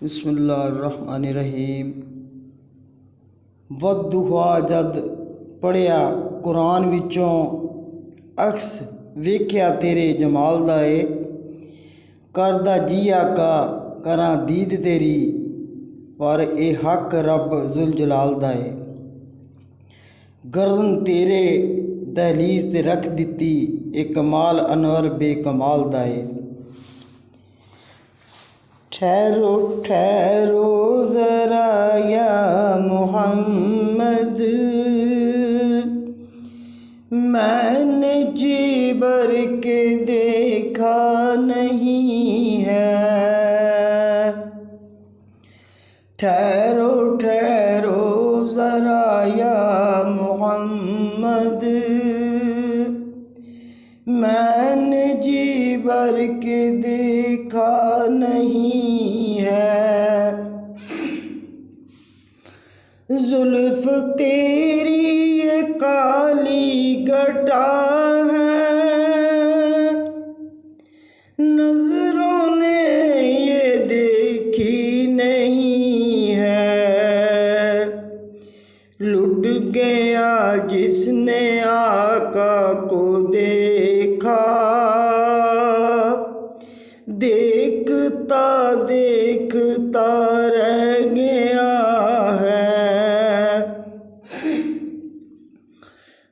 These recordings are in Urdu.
بسم اللہ الرحمن الرحیم۔ والضحیٰ جد پڑھیا قرآن وچوں عکس ویکھیا تیرے جمال دا اے، کردا جی آقا کراں دید تیری، پر اے حق رب ذوالجلال دا اے۔ گردن تیرے دہلیز تے رکھ دتی، اے کمال انور بے کمال دا اے۔ ٹھہرو ٹھہرو ذرا یا محمد، میں نے جی بھر کے دیکھا نہیں ہے۔ ٹھہرو ٹھہرو ذرا یا محمد، میں نے جی بھر کے دیکھا نہیں ہے۔ زلف تیری یہ کالی گھٹا ہے، نظروں نے یہ دیکھی نہیں ہے۔ لٹ گیا جس نے آقا کو دیکھا، دیکھتا دیکھتا رہ گیا ہے۔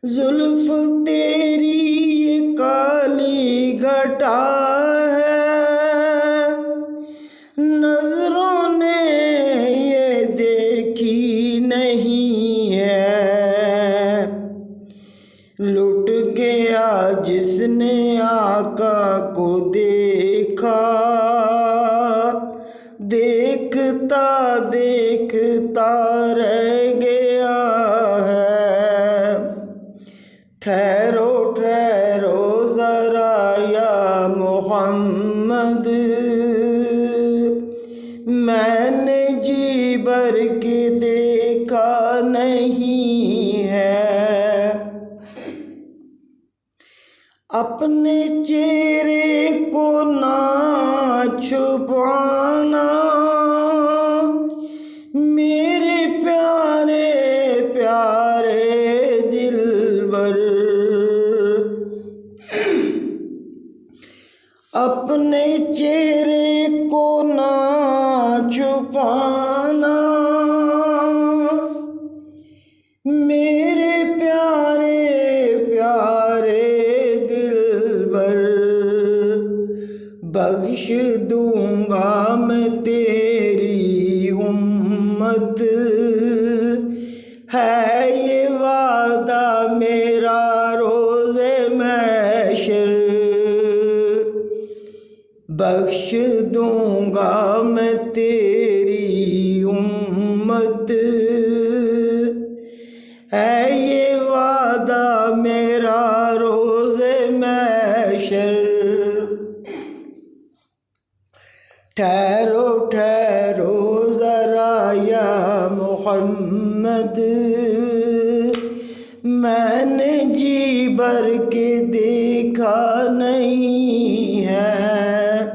زلف تیری یہ کالی گھٹا ہے، نظروں نے یہ دیکھی نہیں ہے۔ لٹ گیا جس نے آقا کو دیکھا، دیکھتا دیکھتا رہ گیا ہے۔ ٹھہرو ٹھہرو ذرا یا محمد، میں نے جی بھر کے دیکھا نہیں ہے۔ اپنے چہرے کو نہ چھپانا میرے پیارے پیارے دلبر، اپنے چہرے کو نہ چھپانا میرے پیارے پیارے دلبر، بخش دوں گا میں تیری امت، ہے یہ وعدہ میرا روز محشر۔ بخش دوں گا میں تیری امت، ہے یہ وعدہ میرا روز محشر۔ ٹھہرو ٹھہرو ذرا یا محمد، میں نے جی بھر کے دیکھا نہیں ہے۔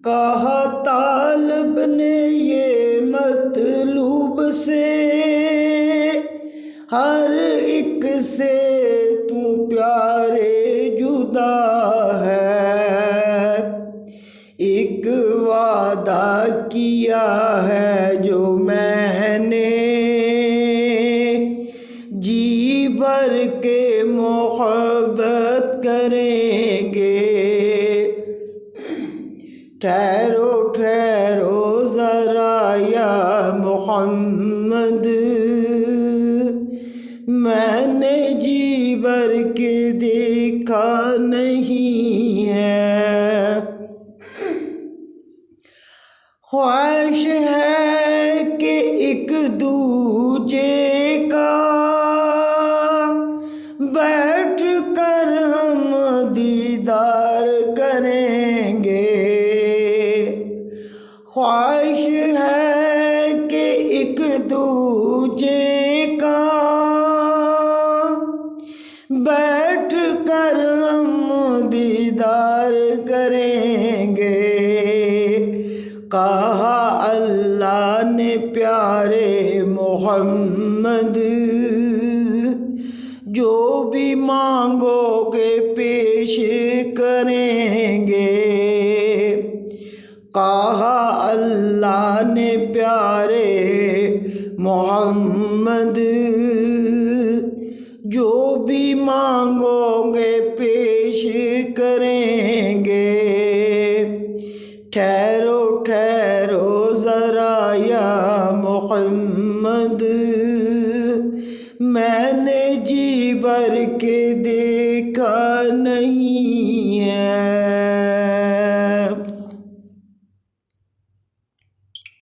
کہا طالب نے یہ مطلوب سے، ہر ایک سے تو پیارے جدا ہے۔ ایک وعدہ کیا ہے جو میں نے، جی بھر کے محبت کریں گے۔ ٹھہرو ٹھہرو ذرا یا محمد، میں نے جی بھر کے دیکھا نہیں ہے۔ خواہش ہے کہ ایک دوجے کا بیٹھ کر ہم دیدار کریں گے۔ خواہش ہے کہ ایک دوجے کا بیٹھ کر ہم دیدار کریں گے۔ کہا اللہ نے پیارے محمد جو بھی مانگو گے پیش کریں گے، کہا اللہ نے پیارے محمد جو بھی مانگو گے پیش کریں گے۔ ٹھہرو ٹھہرو ذرا یا محمد، میں نے جی بھر کے دیکھا نہیں ہے،